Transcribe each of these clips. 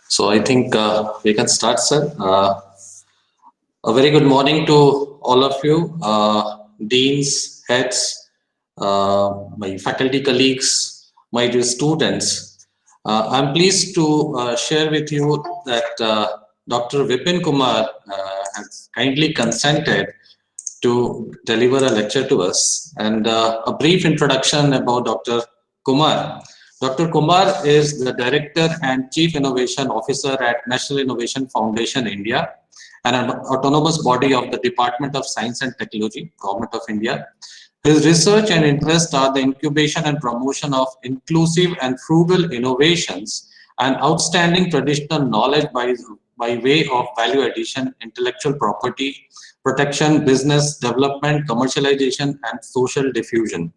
So I think we can start, sir. A very good morning to all of you, deans, heads, my faculty colleagues, my dear students. I'm pleased to share with you that Dr. Vipin Kumar has kindly consented to deliver a lecture to us. And a brief introduction about Dr. Kumar. Dr. Kumar is the Director and Chief Innovation Officer at National Innovation Foundation India, an autonomous body of the Department of Science and Technology, Government of India. His research and interests are the incubation and promotion of inclusive and frugal innovations and outstanding traditional knowledge by way of value addition, intellectual property, protection, business development, commercialization, and social diffusion.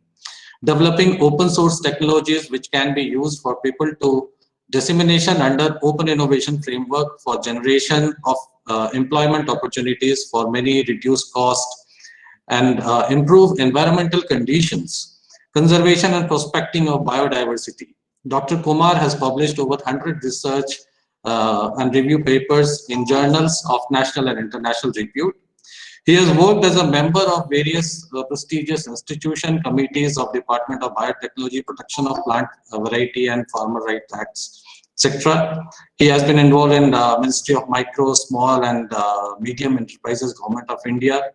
Developing open source technologies which can be used for people to dissemination under open innovation framework for generation of employment opportunities for many, reduce cost, and improve environmental conditions, conservation and prospecting of biodiversity. Dr. Kumar has published over 100 research and review papers in journals of national and international repute. He has worked as a member of various prestigious institution committees of Department of Biotechnology, Protection of Plant Variety and Farmer Rights Acts, etc. He has been involved in the Ministry of Micro, Small and Medium Enterprises, Government of India.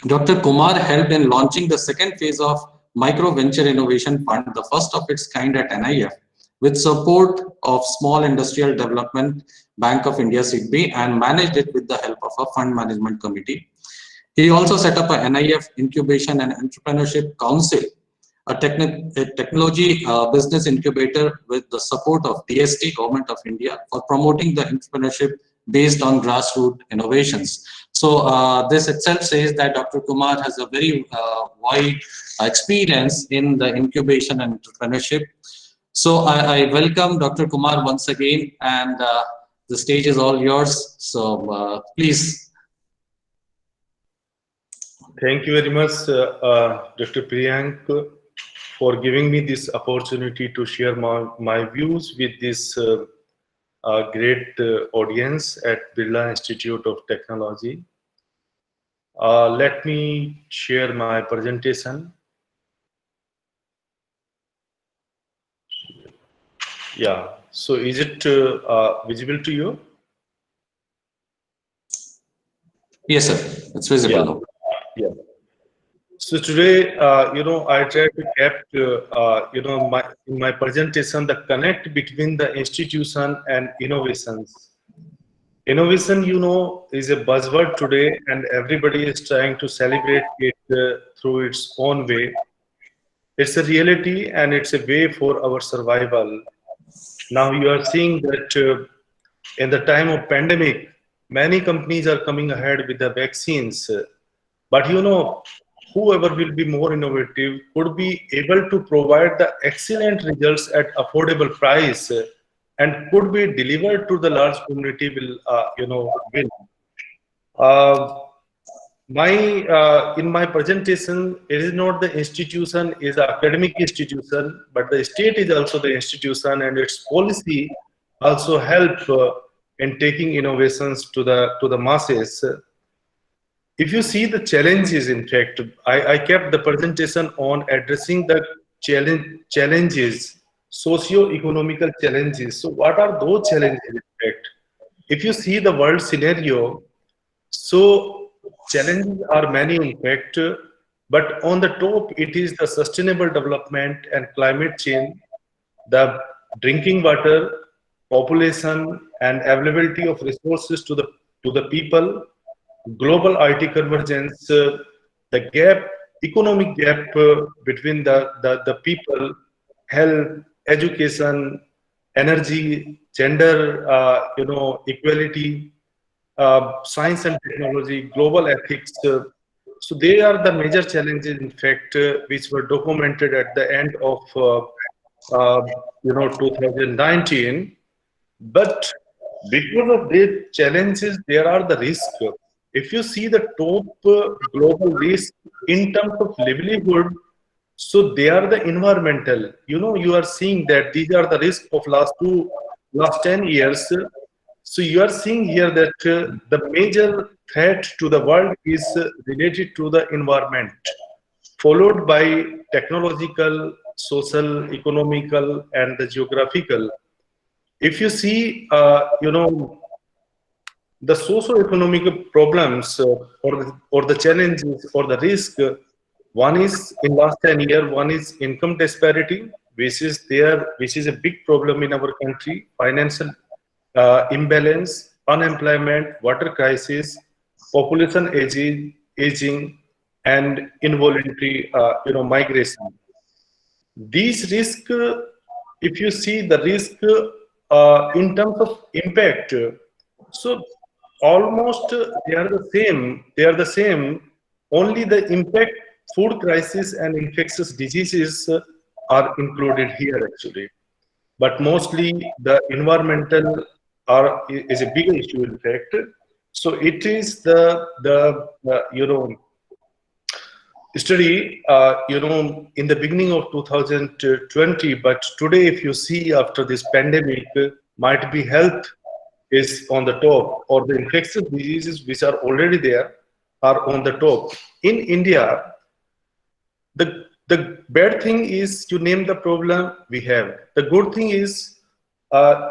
Dr. Kumar helped in launching the second phase of Micro Venture Innovation Fund, the first of its kind at NIF, with support of Small Industrial Development Bank of India, SIDBI, and managed it with the help of a fund management committee. He also set up a NIF Incubation and Entrepreneurship Council, a technology business incubator with the support of DST, Government of India, for promoting the entrepreneurship based on grassroots innovations. So this itself says that Dr. Kumar has a very wide experience in the incubation and entrepreneurship. So I welcome Dr. Kumar once again, and the stage is all yours. So please. Thank you very much, Dr. Priyank, for giving me this opportunity to share my views with this great audience at Birla Institute of Technology. Let me share my presentation. Yeah, so is it visible to you? Yes, sir, it's visible now. Yeah. So today, I try to kept, in my presentation, the connect between the institution and innovations. Innovation, is a buzzword today, and everybody is trying to celebrate it through its own way. It's a reality, and it's a way for our survival. Now you are seeing that in the time of pandemic, many companies are coming ahead with the vaccines. But whoever will be more innovative could be able to provide the excellent results at affordable price and could be delivered to the large community will win. In my presentation, it is not the institution is an academic institution, but the state is also the institution, and its policy also help in taking innovations to the masses. If you see the challenges, in fact, I kept the presentation on addressing the challenges, socio-economical challenges. So what are those challenges, in fact? If you see the world scenario, so challenges are many, in fact, but on the top, it is the sustainable development and climate change, the drinking water, population, and availability of resources to the people, global IT convergence, the gap, economic gap between the people, health, education, energy, gender, equality, science and technology, global ethics. So they are the major challenges, in fact, which were documented at the end of 2019. But because of these challenges, there are the risks. If you see the top global risk in terms of livelihood, so they are the environmental. You are seeing that these are the risks of last last 10 years. So you are seeing here that the major threat to the world is related to the environment, followed by technological, social, economical, and the geographical. If you see, the socio-economic problems or the challenges or the risk, one is in last 10 years, one is income disparity, which is a big problem in our country, financial imbalance, unemployment, water crisis, population aging, and involuntary, migration. These risks, if you see the risk in terms of impact, so almost they are the same. They are the same. Only the impact, food crisis and infectious diseases are included here actually. But mostly the environmental is a bigger issue in fact. So it is the study, in the beginning of 2020, but today, if you see after this pandemic, might be health is on the top, or the infectious diseases which are already there are on the top. In India, the bad thing is you name the problem we have. The good thing is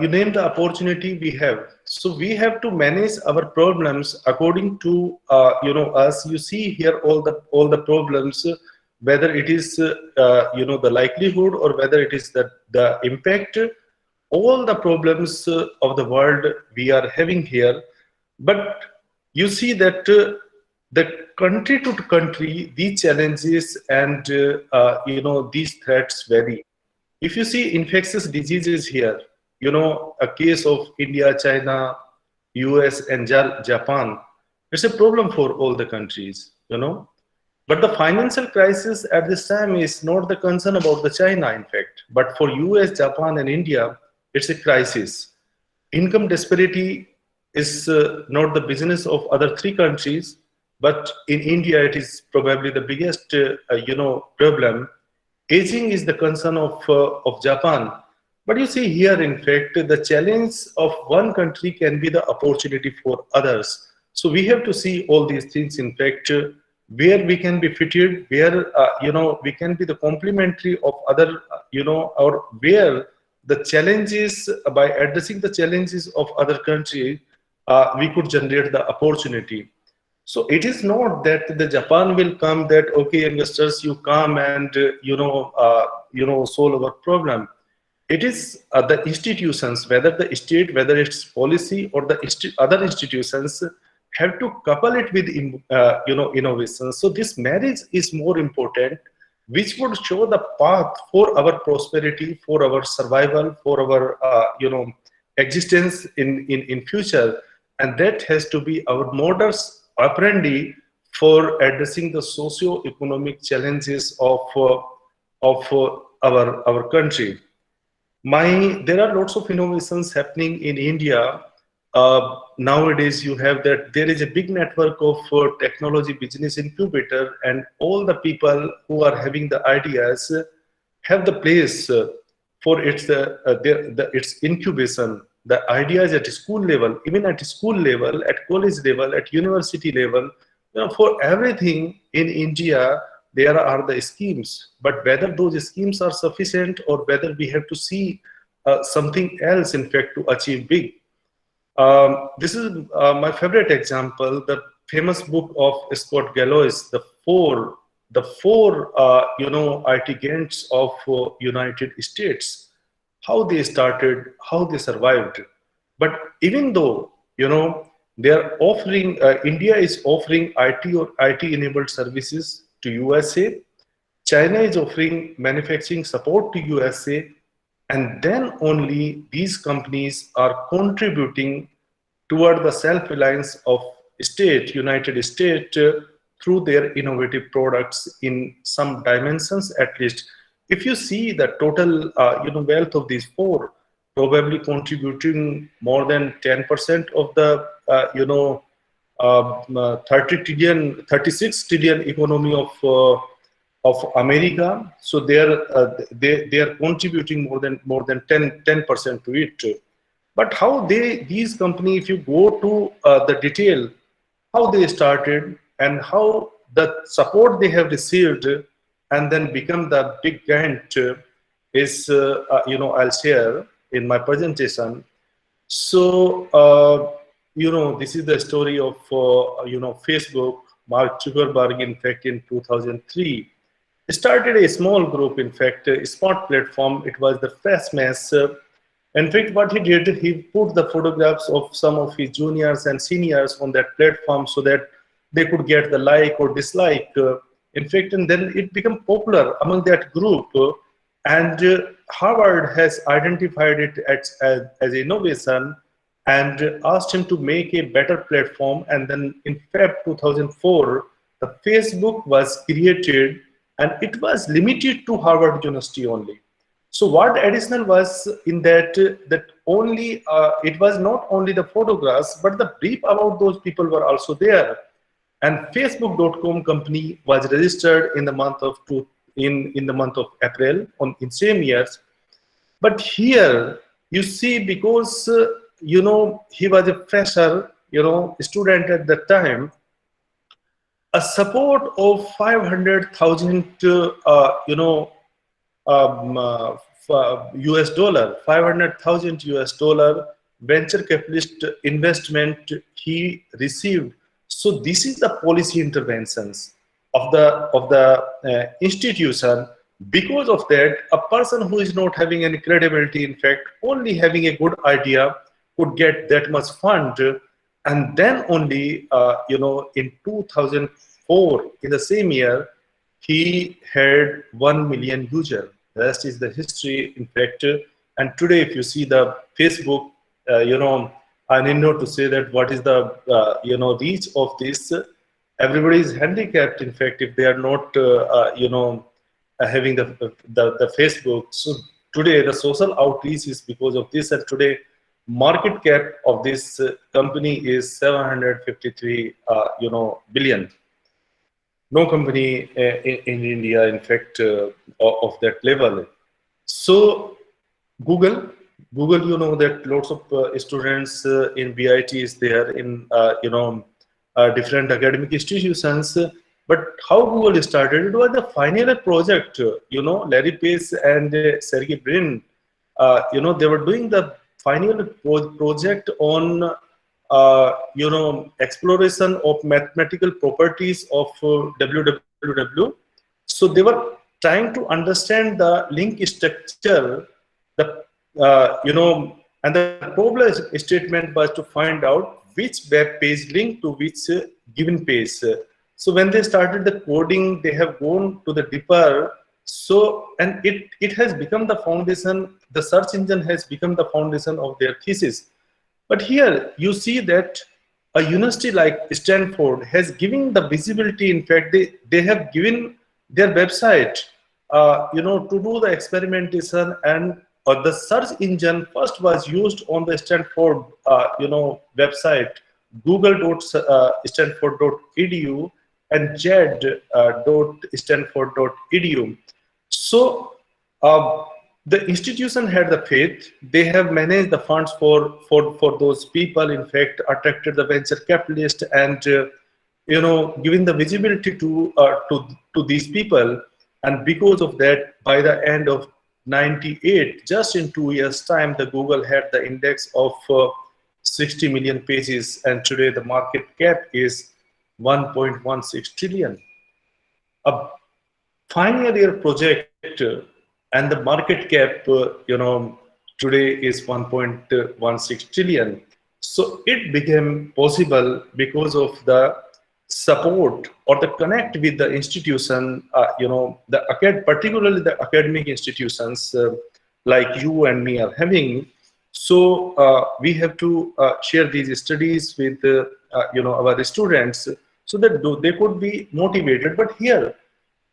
you name the opportunity we have. So we have to manage our problems according to us. You see here all the problems, whether it is the likelihood or whether it is the impact. All the problems of the world we are having here, but you see that the country to country, these challenges and these threats vary. If you see infectious diseases here, a case of India, China, US, and Japan, it's a problem for all the countries. But the financial crisis at this time is not the concern about the China, in fact, but for US, Japan, and India, it's a crisis. Income disparity is not the business of other three countries, but in India, it is probably the biggest, problem. Aging is the concern of Japan. But you see here, in fact, the challenge of one country can be the opportunity for others. So we have to see all these things, in fact, where we can be fitted, where, we can be the complementary of other, or where the challenges, by addressing the challenges of other countries, we could generate the opportunity. So it is not that the Japan will come that, okay, investors, you come and solve our problem. It is the institutions, whether the state, whether it's policy or the other institutions, have to couple it with innovation. So this marriage is more important, which would show the path for our prosperity, for our survival, for our existence in future, and that has to be our modus operandi for addressing the socio-economic challenges of our country. There are lots of innovations happening in India. Nowadays, you have that there is a big network of technology business incubator, and all the people who are having the ideas have the place for its incubation. The ideas at school level, even at school level, at college level, at university level, for everything in India, there are the schemes. But whether those schemes are sufficient or whether we have to see something else, in fact, to achieve big. This is my favorite example, the famous book of Scott Galloway's, the four IT giants of United States, how they started, how they survived. But even though they are offering, India is offering IT or IT enabled services to USA, China is offering manufacturing support to USA, and then only these companies are contributing toward the self-reliance of United States, through their innovative products in some dimensions at least. If you see the total wealth of these four, probably contributing more than 10% of the 36 trillion economy of America. So they are contributing more than 10% to it. But how these company, if you go to the detail, how they started and how the support they have received and then become the big giant is, I'll share in my presentation. So, this is the story of, Facebook. Mark Zuckerberg, in fact, in 2003, started a small group, in fact, a smart platform. It was the Fresh Mess. In fact, what he did, he put the photographs of some of his juniors and seniors on that platform so that they could get the like or dislike. In fact, and then it became popular among that group. And Harvard has identified it as innovation and asked him to make a better platform. And then in Feb 2004, the Facebook was created, and it was limited to Harvard University only. So what additional was in that, that only it was not only the photographs, but the brief about those people were also there. And Facebook.com company was registered in the month of in the month of April in same years. But here you see, because he was a fresher, student at that time, a support of 500,000 US dollar, 500,000 US dollar venture capitalist investment he received. So this is the policy interventions of the institution. Because of that, a person who is not having any credibility, in fact, only having a good idea, could get that much fund. And then only, in 2004, in the same year, he had 1 million users. The rest is the history, in fact. And today, if you see the Facebook, I need not to say that what is the, reach of this. Everybody is handicapped, in fact, if they are not, having the Facebook. So today, the social outreach is because of this. And today, market cap of this company is 753, billion. No company in India, in fact, of that level. So Google, that lots of students in BIT is there, in different academic institutions. But how Google started? It was the final project. Larry Page and Sergey Brin. They were doing the final project on exploration of mathematical properties of www. So they were trying to understand the link structure, the and the problem statement was to find out which web page linked to which given page. So when they started the coding, they have gone to the deeper. So, and it has become the foundation. The search engine has become the foundation of their thesis. But here you see that a university like Stanford has given the visibility. In fact, they have given their website, to do the experimentation, and the search engine first was used on the Stanford, website, google.stanford.edu and jed.stanford.edu. So the institution had the faith. They have managed the funds for those people. In fact, attracted the venture capitalist and given the visibility to these people. And because of that, by the end of 98, just in 2 years' time, the Google had the index of 60 million pages, and today the market cap is 1.16 trillion. A final year project, and the market cap, today is 1.16 trillion. So it became possible because of the support or the connect with the institution, particularly the academic institutions like you and me are having. So we have to share these studies with our students so that they could be motivated. But here,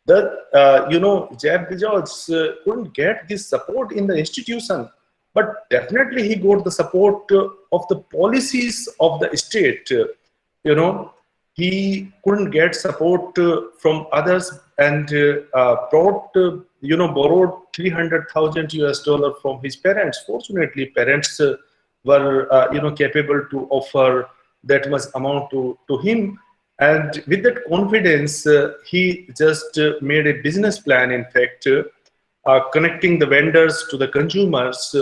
Jeff Bezos couldn't get this support in the institution, but definitely he got the support of the policies of the state. He couldn't get support from others, and borrowed 300,000 US dollar from his parents. Fortunately, parents were capable to offer that much amount to him. And with that confidence, he just made a business plan, in fact, connecting the vendors to the consumers,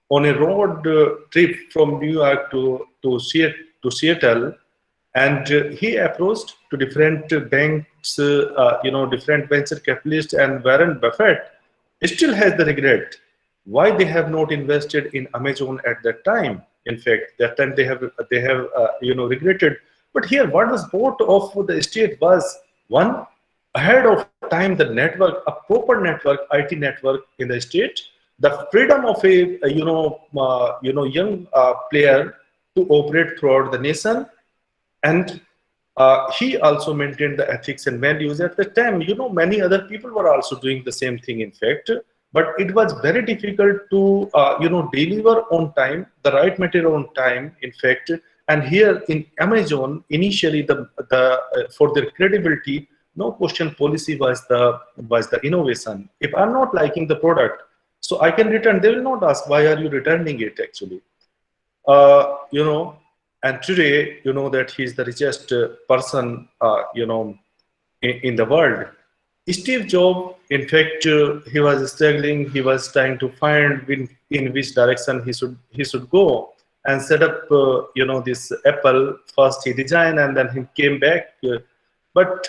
on a road trip from New York to Seattle. And he approached to different banks, different venture capitalists, and Warren Buffett still has the regret why they have not invested in Amazon at that time. In fact, that time they have regretted. But here, what was bought of the estate was one, ahead of time, the network, a proper network, IT network in the state, the freedom of a young player to operate throughout the nation, and he also maintained the ethics and values at the time. Many other people were also doing the same thing, in fact, but it was very difficult to deliver on time, the right material on time, in fact. And here in Amazon, initially for their credibility, no question, policy was the innovation. If I'm not liking the product, so I can return. They will not ask why are you returning it, actually. uh, you know and today, that he's the richest person in the world. Steve Jobs, in fact, he was struggling. He was trying to find in which direction he should go, and set up this Apple. First he designed, and then he came back. But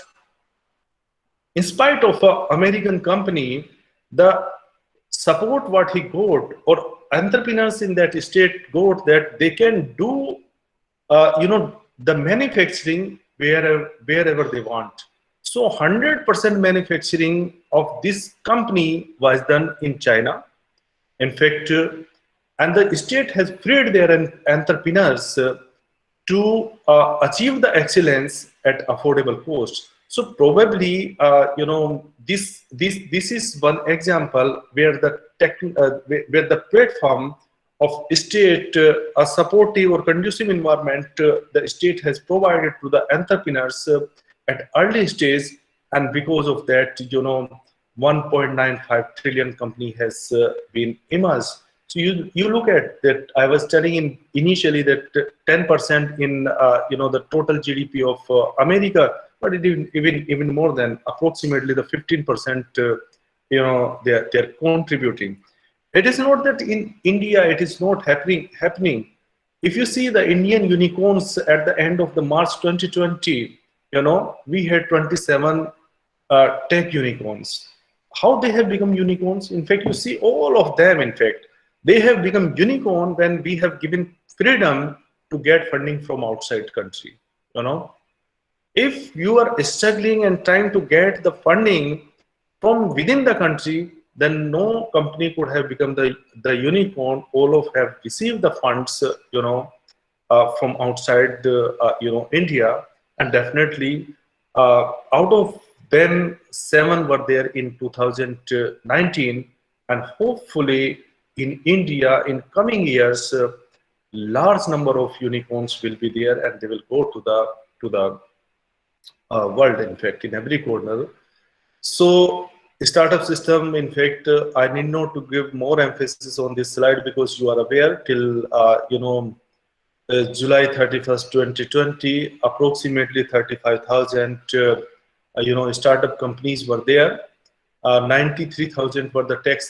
in spite of an American company, the support what he got, or entrepreneurs in that state got, that they can do the manufacturing wherever they want. So 100% manufacturing of this company was done in China. In fact, and the state has freed their entrepreneurs to achieve the excellence at affordable cost. So probably, this is one example where where the platform of state, a supportive or conducive environment, the state has provided to the entrepreneurs at early stage, and because of that, 1.95 trillion company has been emerged. So you look at that. I was telling initially that 10% in the total GDP of America, but it even more than approximately the 15%. They're contributing. It is not that in India it is not happening. If you see the Indian unicorns at the end of the March 2020, we had 27 tech unicorns. How they have become unicorns? In fact, you see all of them, in fact, they have become unicorn when we have given freedom to get funding from outside country. If you are struggling and trying to get the funding from within the country, then no company could have become the unicorn. All of have received the funds, from outside, India, and definitely out of them, 7 were there in 2019, and hopefully in India in coming years, large number of unicorns will be there, and they will go to the world, in fact, in every corner. So startup system, in fact, I need not to give more emphasis on this slide, because you are aware till July 31st, 2020, approximately 35,000 startup companies were there. 93,000 were the tech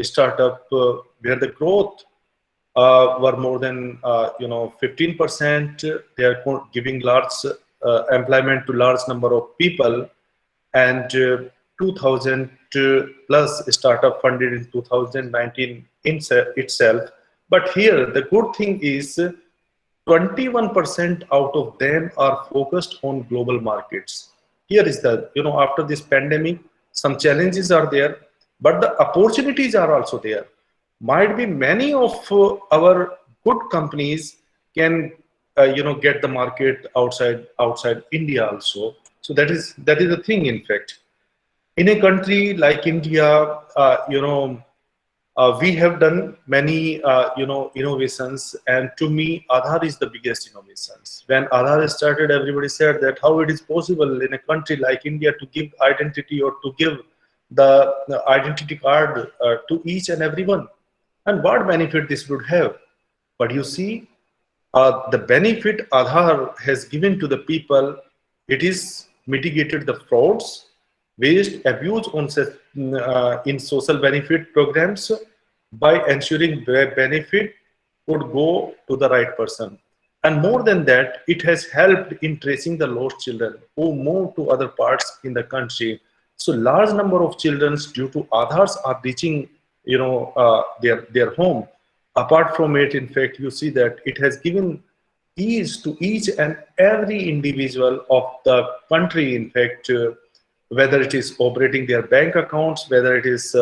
startup, where the growth were more than 15%. They are giving large employment to large number of people, and 2,000 plus startup funded in 2019 itself. But here the good thing is 21% out of them are focused on global markets. Here is the, after this pandemic, some challenges are there, but the opportunities are also there. Might be many of our good companies can get the market outside India also. So that is the thing, in fact. In a country like India, we have done many innovations, and to me Aadhaar is the biggest innovations. When Aadhaar started, everybody said that how it is possible in a country like India to give identity, or to give the identity card to each and everyone. and what benefit this would have. But you see, the benefit Aadhaar has given to the people, it is mitigated the frauds, waste, abuse in social benefit programs by ensuring the benefit would go to the right person. And more than that, it has helped in tracing the lost children who moved to other parts in the country. So large number of children due to Aadhaars are reaching, their home. Apart from it, in fact, you see that it has given ease to each and every individual of the country, in fact, whether it is operating their bank accounts, whether it is,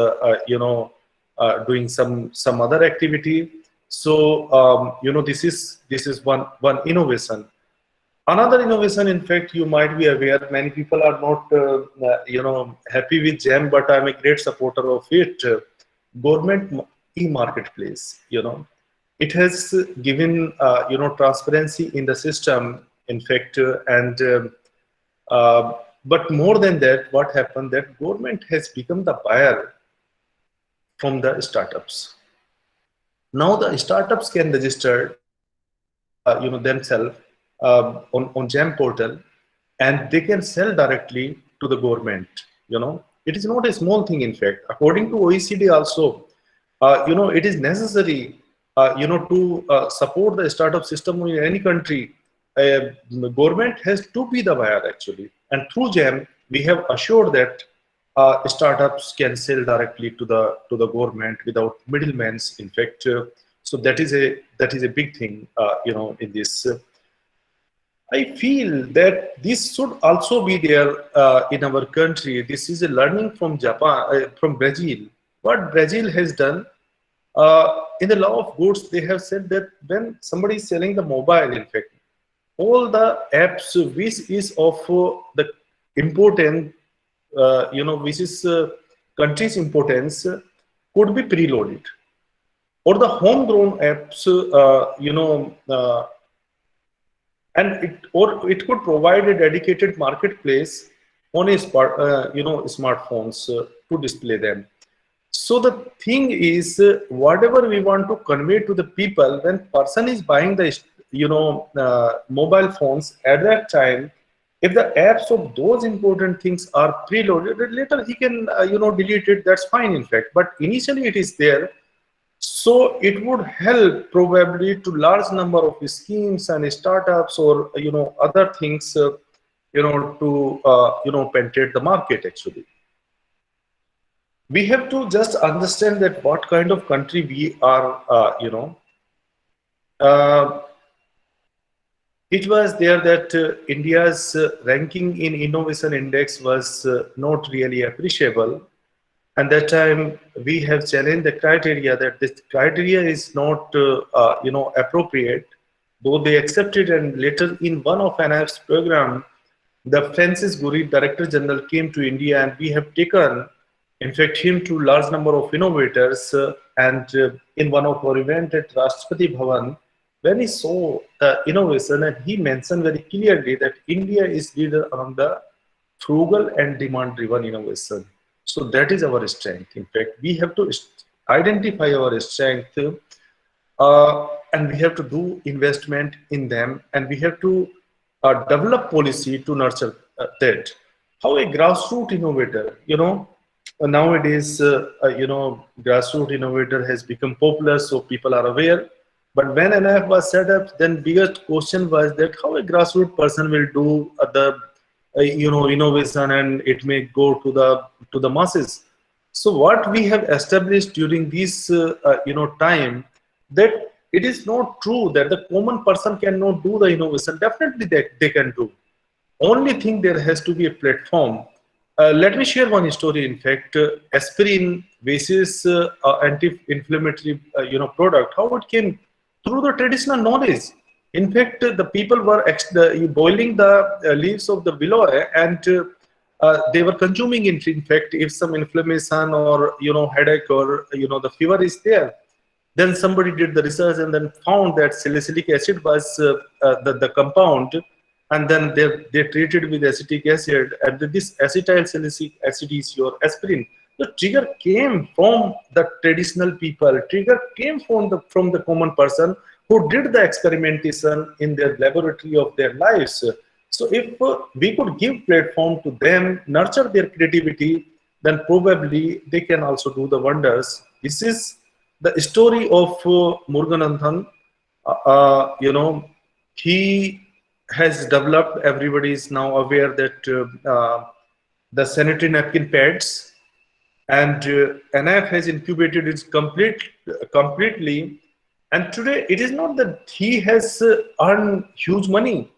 doing some other activity. So, this is one innovation. Another innovation, in fact, you might be aware, many people are not, happy with GEM, but I'm a great supporter of it. Government e-marketplace, it has given, transparency in the system, in fact, but more than that, what happened that government has become the buyer from the startups. Now the startups can register, themselves on GEM portal, and they can sell directly to the government. It is not a small thing. In fact, according to OECD also, it is necessary, to support the startup system in any country. The government has to be the buyer actually, and through GEM we have assured that startups can sell directly to the government without middlemen. In fact, so that is a big thing, in this. I feel that this should also be there in our country. This is a learning from Japan, from Brazil. What Brazil has done, in the law of goods, they have said that when somebody is selling the mobile, in fact, all the apps which is of the important, which is country's importance, could be preloaded, or the homegrown apps, and it could provide a dedicated marketplace on a smartphones to display them. So the thing is, whatever we want to convey to the people, when person is buying the mobile phones at that time, if the apps of those important things are preloaded, later he can delete it. That's fine, in fact. But initially it is there. So it would help probably to large number of schemes and startups, or other things, to penetrate the market. Actually, we have to just understand that what kind of country we are. It was there that India's ranking in innovation index was not really appreciable. And that time we have challenged the criteria, that this criteria is not appropriate, though they accepted. And later in one of NIF's program, the Francis Guri, Director General, came to India, and we have taken, in fact, him to large number of innovators. In one of our events at Rashtrapati Bhavan, when he saw the innovation, and he mentioned very clearly that India is leader among the frugal and demand-driven innovation. So that is our strength. In fact, we have to identify our strength, and we have to do investment in them, and we have to develop policy to nurture that. How a grassroots innovator, nowadays, grassroots innovator has become popular, so people are aware. But when NIF was set up, then biggest question was that how a grassroots person will do the innovation, and it may go to the masses. So what we have established during this time, that it is not true that the common person cannot do the innovation. Definitely they can do. Only thing, there has to be a platform. Let me share one story. In fact, aspirin basis anti-inflammatory product, how it came through the traditional knowledge. In fact, the people were boiling the leaves of the willow, and they were consuming it. In fact, if some inflammation or headache or the fever is there, then somebody did the research and then found that salicylic acid was the compound, and then they treated with acetic acid, and this acetyl salicylic acid is your aspirin. The trigger came from the traditional people. Trigger came from the common person who did the experimentation in their laboratory of their lives. So if we could give platform to them, nurture their creativity, then probably they can also do the wonders. This is the story of Muruganathan. He has developed. Everybody is now aware that the sanitary napkin pads, and NIF has incubated it completely. And today it is not that he has earned huge money,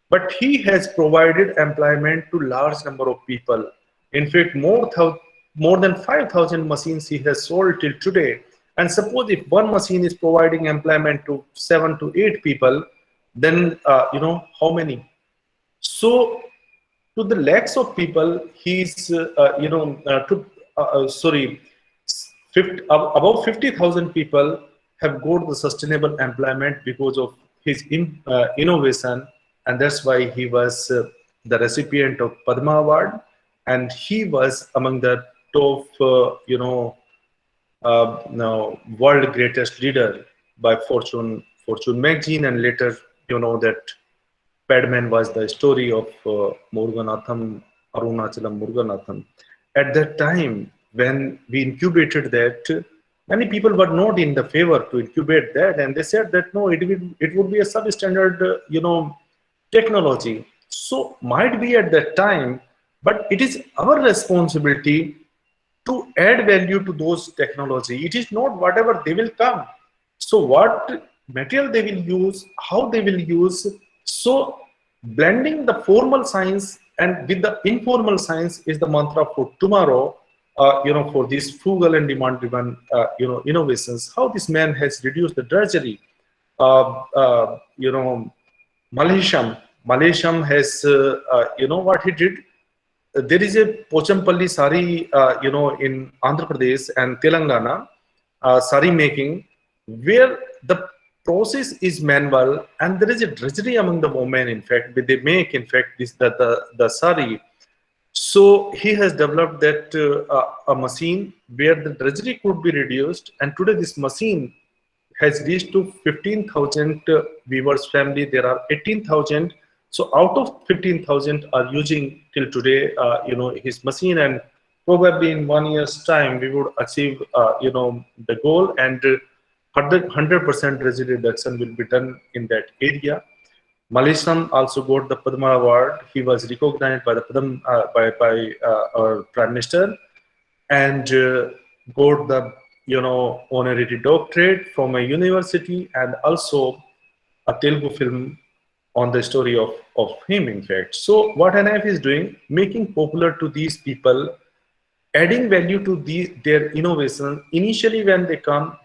but he has provided employment to large number of people. In fact, more than 5,000 machines he has sold till today. And suppose if one machine is providing employment to 7 to 8 people, then how many? So to the lakhs of people, he's sorry, about 50,000 people have got the sustainable employment because of his innovation, and that's why he was the recipient of Padma Award, and he was among the top, now world greatest leader by Fortune magazine, and later that Padman was the story of Muruganathan, Arunachalam Muruganathan. At that time, when we incubated that, many people were not in the favor to incubate that, and they said that no, it would be a substandard, technology. So might be at that time, but it is our responsibility to add value to those technology. It is not whatever they will come. So what material they will use, how they will use. So blending the formal science and with the informal science is the mantra for tomorrow. For these frugal and demand-driven, innovations. How this man has reduced the drudgery. Uh, uh, you know, Malaysian has, what he did. There is a Pochampalli sari, in Andhra Pradesh and Telangana, sari making, where the process is manual and there is a drudgery among the women. In fact, they make, in fact, this the sari. So he has developed that a machine where the drudgery could be reduced, and today this machine has reached to 15,000 viewers family. There are 18,000. So out of 15,000 are using till today, his machine, and probably in 1 year's time we would achieve, the goal, and 100% drudgery reduction will be done in that area. Malisam also got the Padma Award. He was recognized by the our Prime Minister, and got the honorary doctorate from a university, and also a Telugu film on the story of him, in fact. So what NIF is doing, making popular to these people, adding value to their innovation. Initially when they come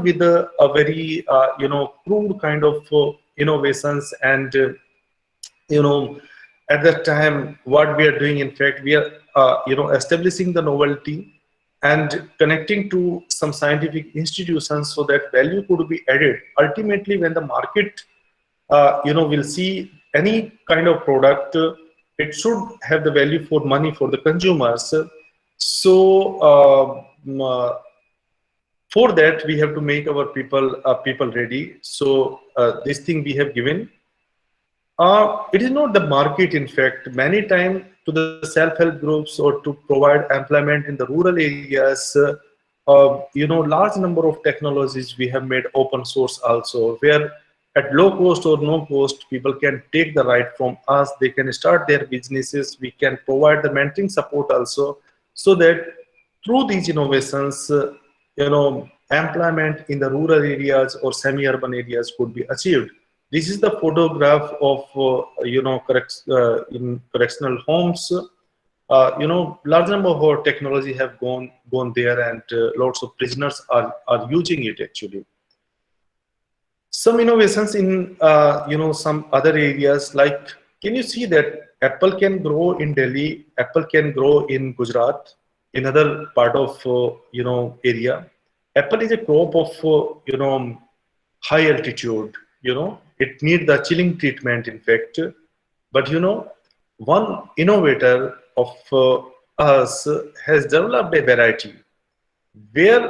with a very crude kind of innovations, and at that time what we are doing, in fact, we are establishing the novelty and connecting to some scientific institutions so that value could be added. Ultimately, when the market will see any kind of product, it should have the value for money for the consumers. So for that we have to make our people ready. So this thing we have given. It is not the market, in fact. Many times to the self-help groups or to provide employment in the rural areas, large number of technologies we have made open source also, where at low cost or no cost, people can take the right from us. They can start their businesses. We can provide the mentoring support also, so that through these innovations, employment in the rural areas or semi-urban areas could be achieved. This is the photograph of, in correctional homes. Large number of our technology have gone there, and lots of prisoners are using it actually. Some innovations in, some other areas, like, can you see that apple can grow in Delhi, apple can grow in Gujarat, in other part of, area. Apple is a crop of, high altitude, it needs the chilling treatment, in fact. But one innovator of us has developed a variety where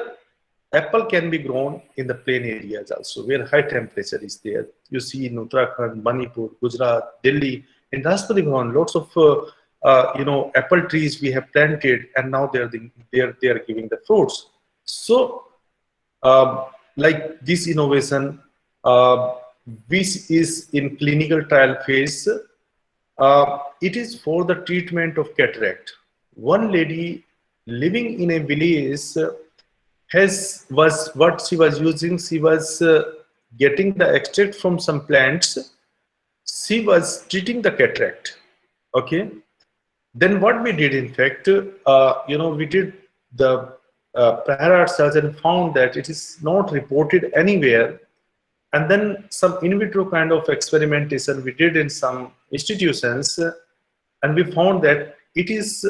apple can be grown in the plain areas also, where high temperature is there. You see in Uttarakhand, Manipur, Gujarat, Delhi, in raspberry grown, lots of apple trees we have planted, and now they are giving the fruits. So, like this innovation, uh, which is in clinical trial phase, it is for the treatment of cataract. One lady living in a village has was what she was using. She was getting the extract from some plants. She was treating the cataract. Okay. Then what we did, in fact, we did the prior art search and found that it is not reported anywhere. And then some in vitro kind of experimentation we did in some institutions, and we found that it is,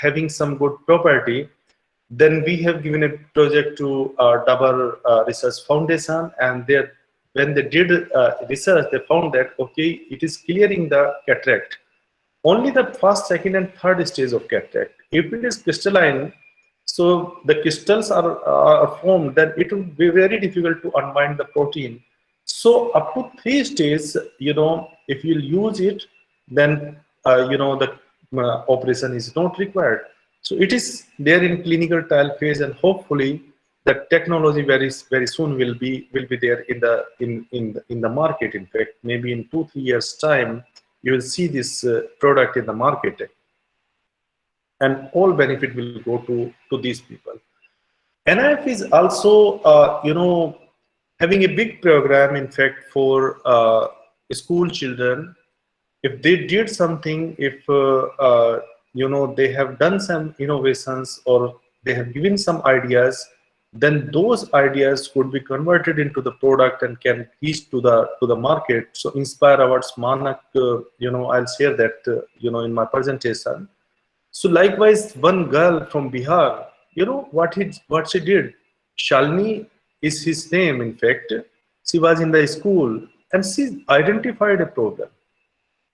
having some good property. Then we have given a project to Dabur Research Foundation, and when they did research, they found that okay, it is clearing the cataract. Only the first, second, and third stage of cataract. If it is crystalline, so the crystals are formed, then it will be very difficult to unwind the protein. So up to 3 stages, if you use it, then the operation is not required. So it is there in clinical trial phase, and hopefully the technology very soon will be there in the market. In fact, maybe in 2-3 years time, you will see this product in the market, and all benefit will go to these people. NIF is also, having a big program, in fact, for school children. If they did something, if they have done some innovations or they have given some ideas, then those ideas could be converted into the product and can reach to the market. So Inspire Awards Manak, I'll share that in my presentation. So likewise, one girl from Bihar, what she did. Shalini is his name. In fact, she was in the school and she identified a problem.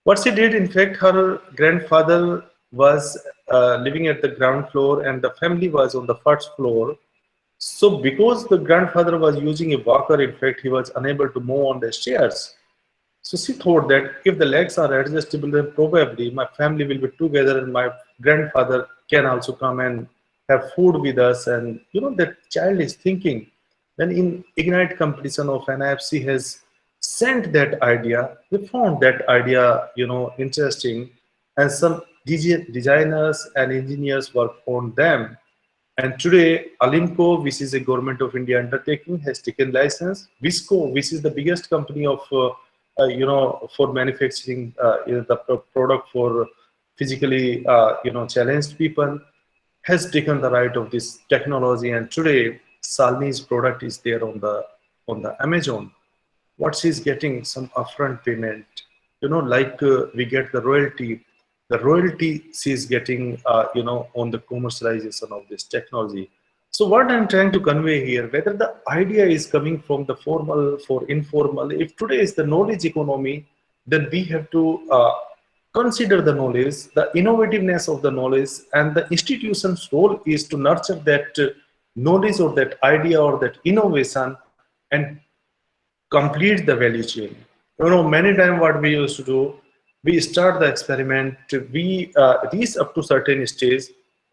What she did, in fact, her grandfather was living at the ground floor and the family was on the first floor. So because the grandfather was using a walker, in fact, he was unable to move on the stairs. So she thought that if the legs are adjustable, then probably my family will be together and my grandfather can also come and have food with us. And that child is thinking. Then in Ignite competition of NIFC has sent that idea. We found that idea, interesting, and some designers and engineers worked on them. And today, Alimco, which is a government of India undertaking, has taken license. Visco, which is the biggest company of, for manufacturing the product for physically, challenged people, has taken the right of this technology. And today, Salni's product is there on the Amazon. What she's getting, some upfront payment, like we get the royalty. The royalty she's getting, on the commercialization of this technology. So what I'm trying to convey here, whether the idea is coming from the formal for informal, if today is the knowledge economy, then we have to consider the knowledge, the innovativeness of the knowledge, and the institution's role is to nurture that knowledge or that idea or that innovation and complete the value chain. Many times what we used to do, we start the experiment, we reach up to certain stage,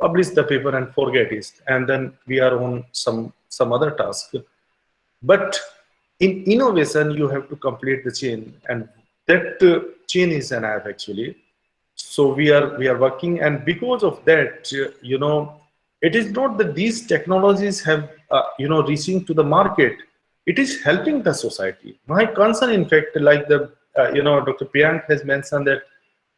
publish the paper and forget it, and then we are on some other task. But in innovation, you have to complete the chain, and that chain is an app actually. So we are working, and because of that, it is not that these technologies have reaching to the market. It is helping the society. My concern, in fact, like the Dr. Priyank has mentioned, that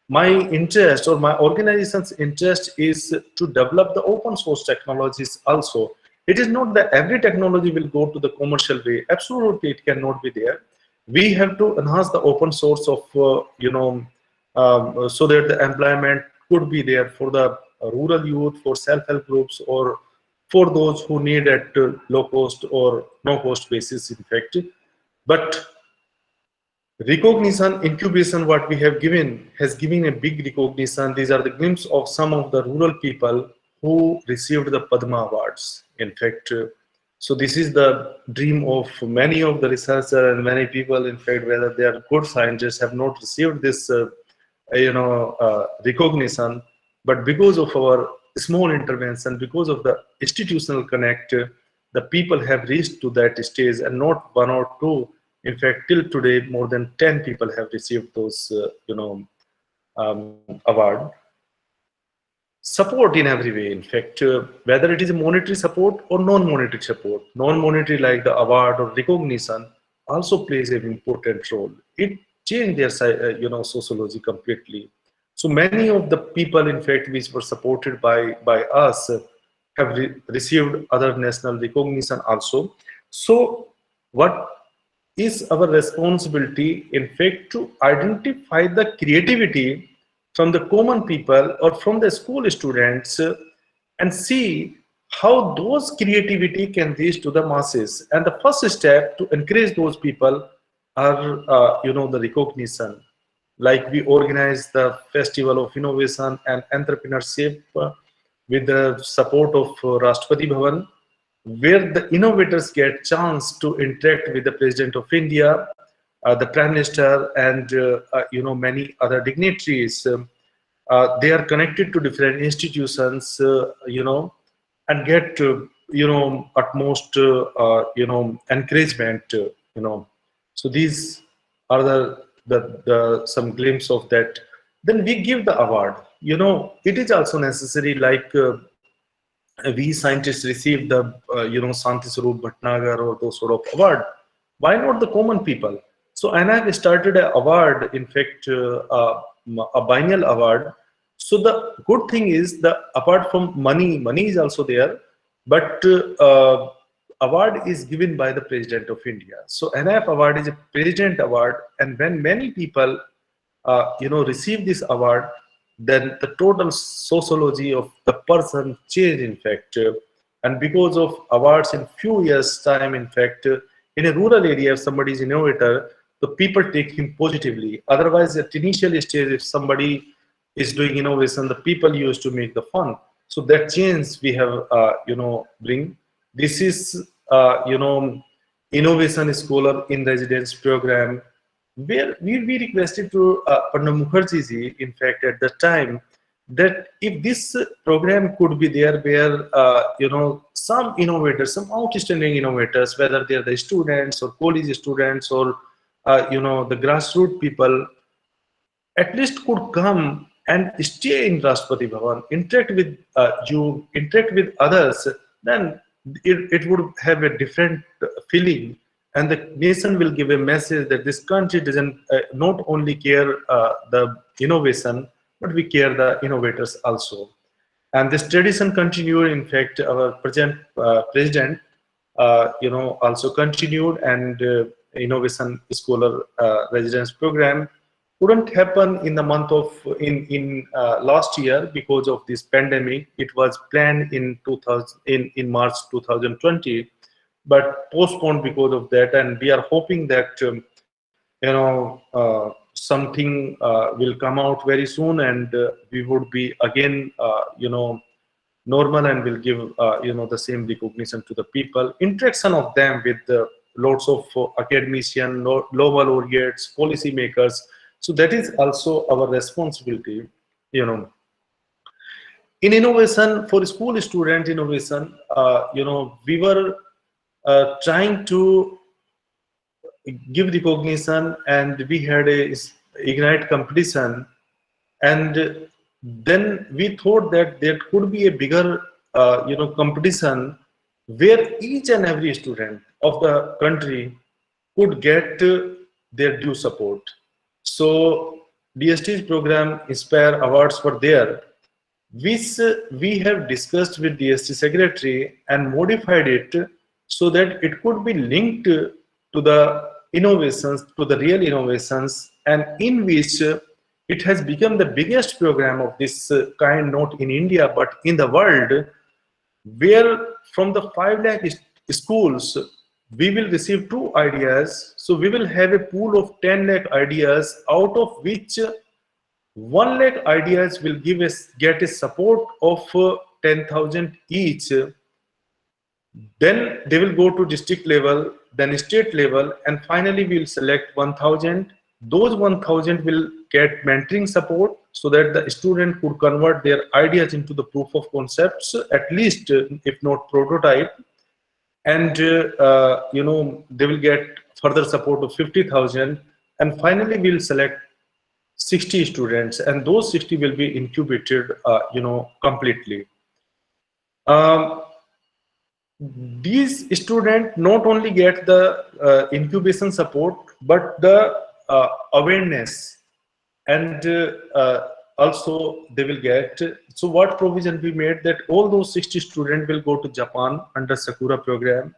my interest or my organization's interest is to develop the open source technologies also. It is not that every technology will go to the commercial way. Absolutely, it cannot be there. We have to enhance the open source of, so that the employment could be there for the rural youth, for self-help groups, or for those who need at low cost or no cost basis, in fact. But Recognition, incubation, what we have given has given a big recognition. These are the glimpse of some of the rural people who received the Padma Awards. In fact, so this is the dream of many of the researchers and many people. In fact, whether they are good scientists, have not received this, recognition. But because of our small intervention, because of the institutional connect, the people have reached to that stage, and not one or two. In fact, till today, more than 10 people have received those, award. Support in every way. In fact, whether it is a monetary support or non-monetary support, non-monetary like the award or recognition also plays an important role. It changed their, sociology completely. So many of the people, in fact, which were supported by us, have received other national recognition also. So what is our responsibility, in fact, to identify the creativity from the common people or from the school students, and see how those creativity can reach to the masses. And the first step to encourage those people are, the recognition. Like we organize the Festival of Innovation and Entrepreneurship with the support of Rashtrapati Bhavan, where the innovators get chance to interact with the President of India, the Prime Minister, and many other dignitaries. They are connected to different institutions, and get utmost encouragement. So these are the some glimpse of that. Then we give the award. It is also necessary, like. We scientists receive the Santi Swarup Bhatnagar or those sort of award. Why not the common people? So NIF started an award, in fact, a biennial award. So the good thing is, the apart from money is also there, but award is given by the President of India. So NIF award is a President award, and when many people receive this award, then the total sociology of the person change, in fact. And because of awards, in few years time, in fact, in a rural area, if somebody is innovator, the people take him positively. Otherwise, at initial stage, if somebody is doing innovation, the people used to make the fun. So that change we have, bring. This is, innovation scholar in residence program, where we requested to Pranab Mukherjee ji, in fact, at the time, that if this program could be there, where some innovators, some outstanding innovators, whether they are the students or college students or the grassroots people, at least could come and stay in Rashtrapati Bhavan, interact with you, interact with others, then it would have a different feeling. And the nation will give a message that this country doesn't not only care the innovation, but we care the innovators also. And this tradition continued. In fact, our present president, also continued, and innovation scholar residence program couldn't happen in the month of in last year because of this pandemic. It was planned in 2000 in March 2020, but postponed because of that. And we are hoping that something will come out very soon, and we would be again normal, and will give the same recognition to the people, interaction of them with lots of academicians, global laureates, policy makers. So that is also our responsibility. In innovation, for school student innovation, we were trying to give recognition, and we had a Ignite competition, and then we thought that there could be a bigger competition, where each and every student of the country could get their due support. So DST's program Inspire Awards were there, which we have discussed with DST secretary and modified it so that it could be linked to the innovations, to the real innovations, and in which it has become the biggest program of this kind, not in India, but in the world, where from the 5 lakh schools, we will receive 2 ideas. So we will have a pool of 10 lakh ideas, out of which 1 lakh ideas will get a support of 10,000 each. Then they will go to district level, then state level, and finally we will select 1,000. Those 1,000 will get mentoring support so that the student could convert their ideas into the proof of concepts, at least if not prototype. And they will get further support of 50,000. And finally we'll select 60 students, and those 60 will be incubated completely. These students not only get the incubation support, but the awareness, and also they will get. So what provision we made, that all those 60 students will go to Japan under Sakura program.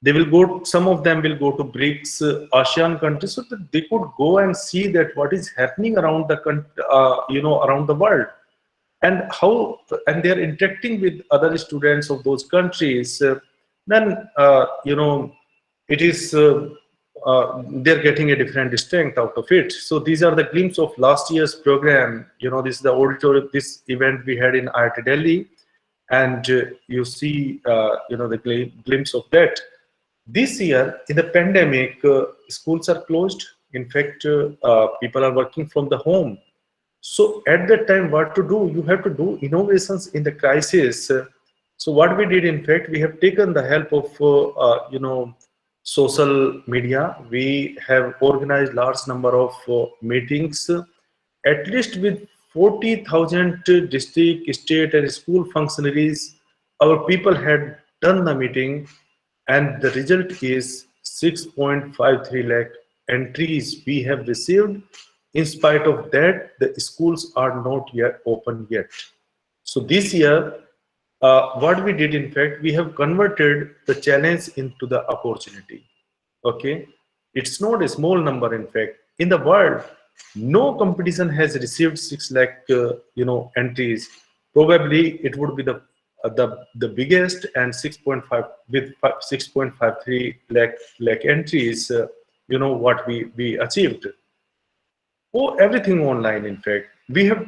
They will go, some of them will go to BRICS, ASEAN countries, so that they could go and see that what is happening around the around the world, and how, and they are interacting with other students of those countries. Then it is they're getting a different strength out of it. So these are the glimpse of last year's program. This is the auditorium, this event we had in IIT Delhi, and you see the glimpse of that. This year in the pandemic, schools are closed. In fact, people are working from the home. So at that time, what to do? You have to do innovations in the crisis. So what we did, in fact, we have taken the help of social media. We have organized large number of meetings, at least with 40,000 district, state, and school functionaries. Our people had done the meeting, and the result is 6.53 lakh entries we have received. In spite of that, the schools are not yet open yet. So this year, what we did, in fact, we have converted the challenge into the opportunity. Okay, it's not a small number. In fact, in the world, no competition has received 6 lakh entries. Probably it would be the biggest, and 6.5 with 6.53 lakh entries. What we achieved. Oh, everything online. In fact, we have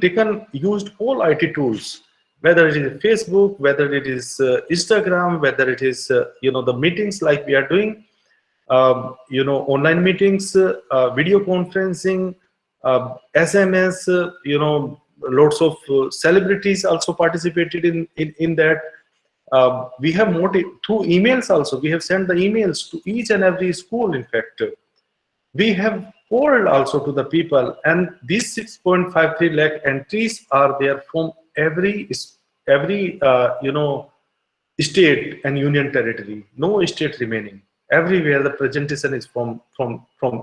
used all IT tools, whether it is Facebook, whether it is Instagram, whether it is the meetings like we are doing, online meetings, video conferencing, SMS. Lots of celebrities also participated in that. We have through emails also. We have sent the emails to each and every school. In fact, we have polled also to the people, and these 6.53 lakh entries are there from every state and union territory. No state remaining. Everywhere the presentation is from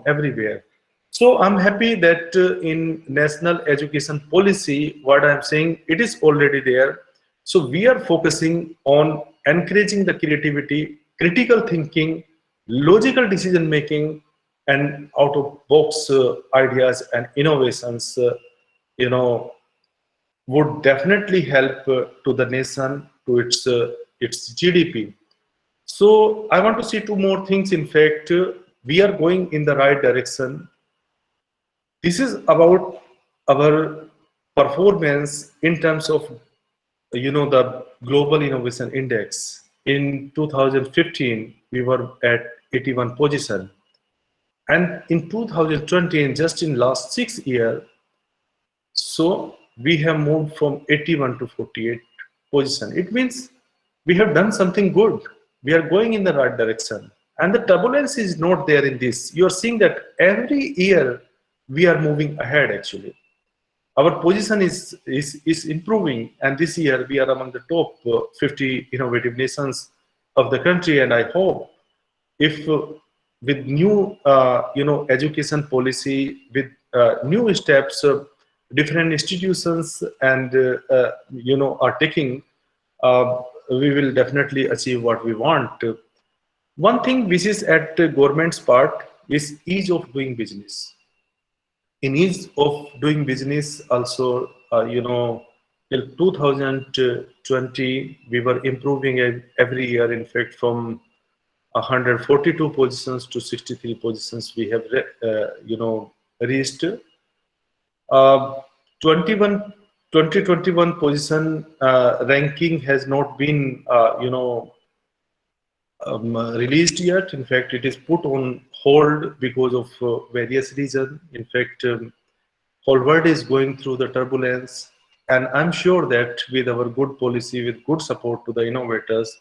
everywhere. So I'm happy that in national education policy, what I'm saying, it is already there. So we are focusing on encouraging the creativity, critical thinking, logical decision making, and out of box ideas and innovations. Would definitely help to the nation, to its GDP. So I want to see 2 more things. In fact, we are going in the right direction. This is about our performance in terms of the Global Innovation Index. In 2015, we were at 81 position, and in 2020, and just in last 6 years, so we have moved from 81 to 48 position. It means we have done something good. We are going in the right direction. And the turbulence is not there in this. You are seeing that every year we are moving ahead actually. Our position is improving, and this year we are among the top 50 innovative nations of the country. And I hope if with new education policy, with new steps, different institutions and are taking, we will definitely achieve what we want. One thing which is at the government's part is ease of doing business. In ease of doing business also, till 2020 we were improving every year. In fact, from 142 positions to 63 positions we have reached. 21 2021 position ranking has not been released yet. In fact, it is put on hold because of various reasons. In fact, whole world is going through the turbulence, and I'm sure that with our good policy, with good support to the innovators,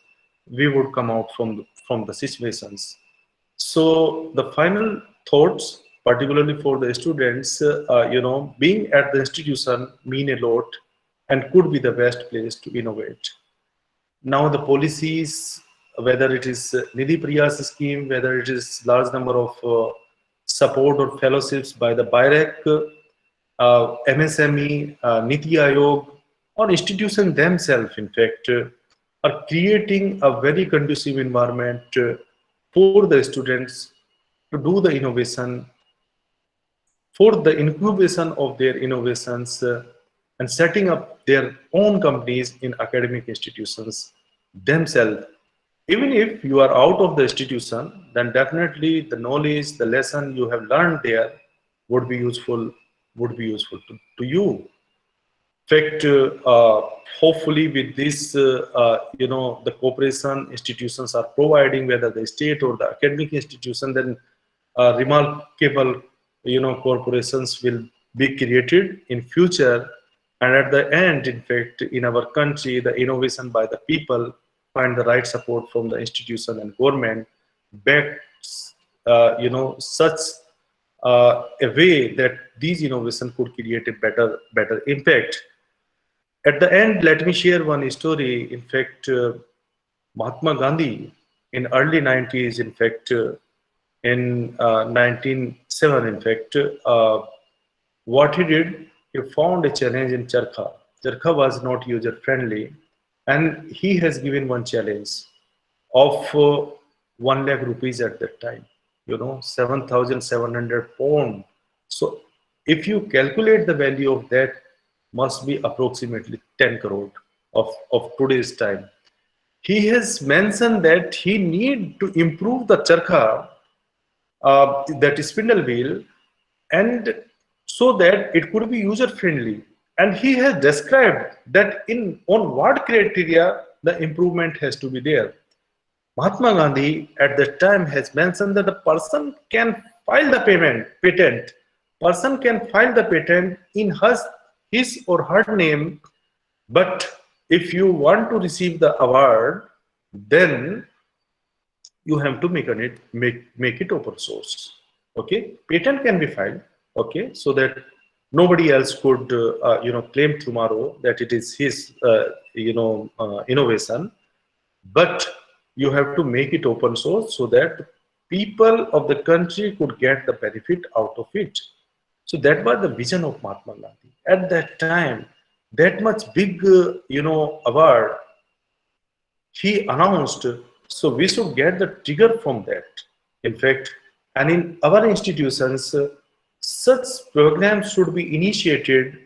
we would come out from the situations. So the final thoughts, particularly for the students, being at the institution mean a lot and could be the best place to innovate. Now the policies, whether it is Nidhi Priyas scheme, whether it is large number of support or fellowships by the BIREC, MSME, Niti Aayog, or institutions themselves, in fact, are creating a very conducive environment for the students to do the innovation, for the incubation of their innovations, and setting up their own companies in academic institutions themselves. Even if you are out of the institution, then definitely the knowledge, the lesson you have learned there would be useful, to you. In fact, hopefully with this, the cooperation institutions are providing, whether the state or the academic institution, then remarkable, corporations will be created in future. And at the end, in fact, in our country, the innovation by the people find the right support from the institution and government backs, such a way that these innovations could create a better impact. At the end, let me share one story. In fact, Mahatma Gandhi in early 90s, in fact, in 1907, in fact, what he did, he found a challenge in Charkha. Charkha was not user friendly, and he has given one challenge of 1 lakh rupees at that time, 7,700 pound. So if you calculate the value of that, must be approximately 10 crore of today's time. He has mentioned that he need to improve the charkha, that is spindle wheel, and so that it could be user friendly. And he has described that on what criteria the improvement has to be there. Mahatma Gandhi at that time has mentioned that the person can file the patent. Person can file the patent in his or her name, but if you want to receive the award, then you have to make it open source. Okay, patent can be filed. Okay, so that nobody else could claim tomorrow that it is his innovation, but you have to make it open source so that people of the country could get the benefit out of it. So that was the vision of Mahatma Gandhi at that time. That much big award he announced, so we should get the trigger from that. In fact, and in our institutions, such programs should be initiated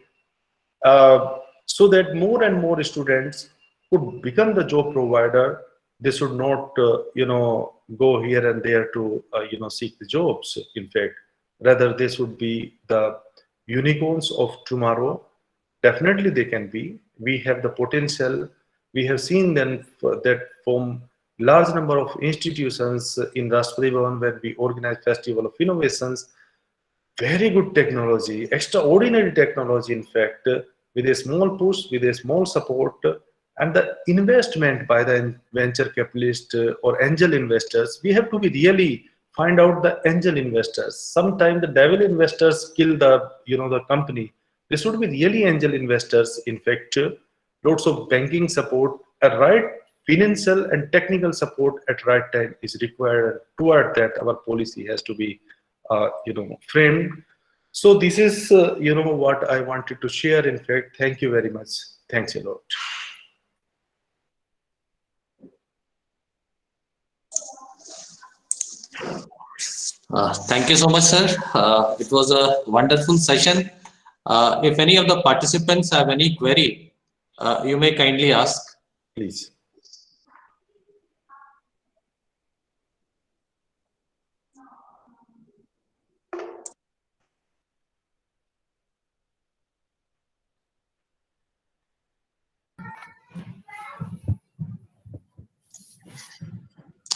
so that more and more students could become the job provider. They should not, go here and there to, seek the jobs. In fact, rather they should be the unicorns of tomorrow. Definitely they can be. We have the potential. We have seen them that from large number of institutions in Rashtrapati Bhavan, where we organize Festival of Innovations. Very good technology, extraordinary technology, in fact, with a small push, with a small support, and the investment by the venture capitalist or angel investors. We have to be really find out the angel investors. Sometimes the devil investors kill the company. They should be really angel investors. In fact, lots of banking support, a right financial and technical support at right time is required. Toward that, our policy has to be framed. So this is what I wanted to share. In fact, thank you very much. Thanks a lot. Thank you so much, sir. It was a wonderful session. If any of the participants have any query, you may kindly ask. Please.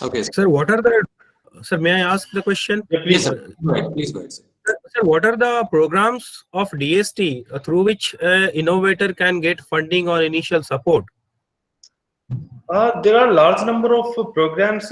Okay, sir. Sir, what are the, sir, may I ask the question? Yeah, Yes, please. sir. Go ahead. Please go ahead, sir. Sir, what are the programs of DST through which innovator can get funding or initial support? There are large number of programs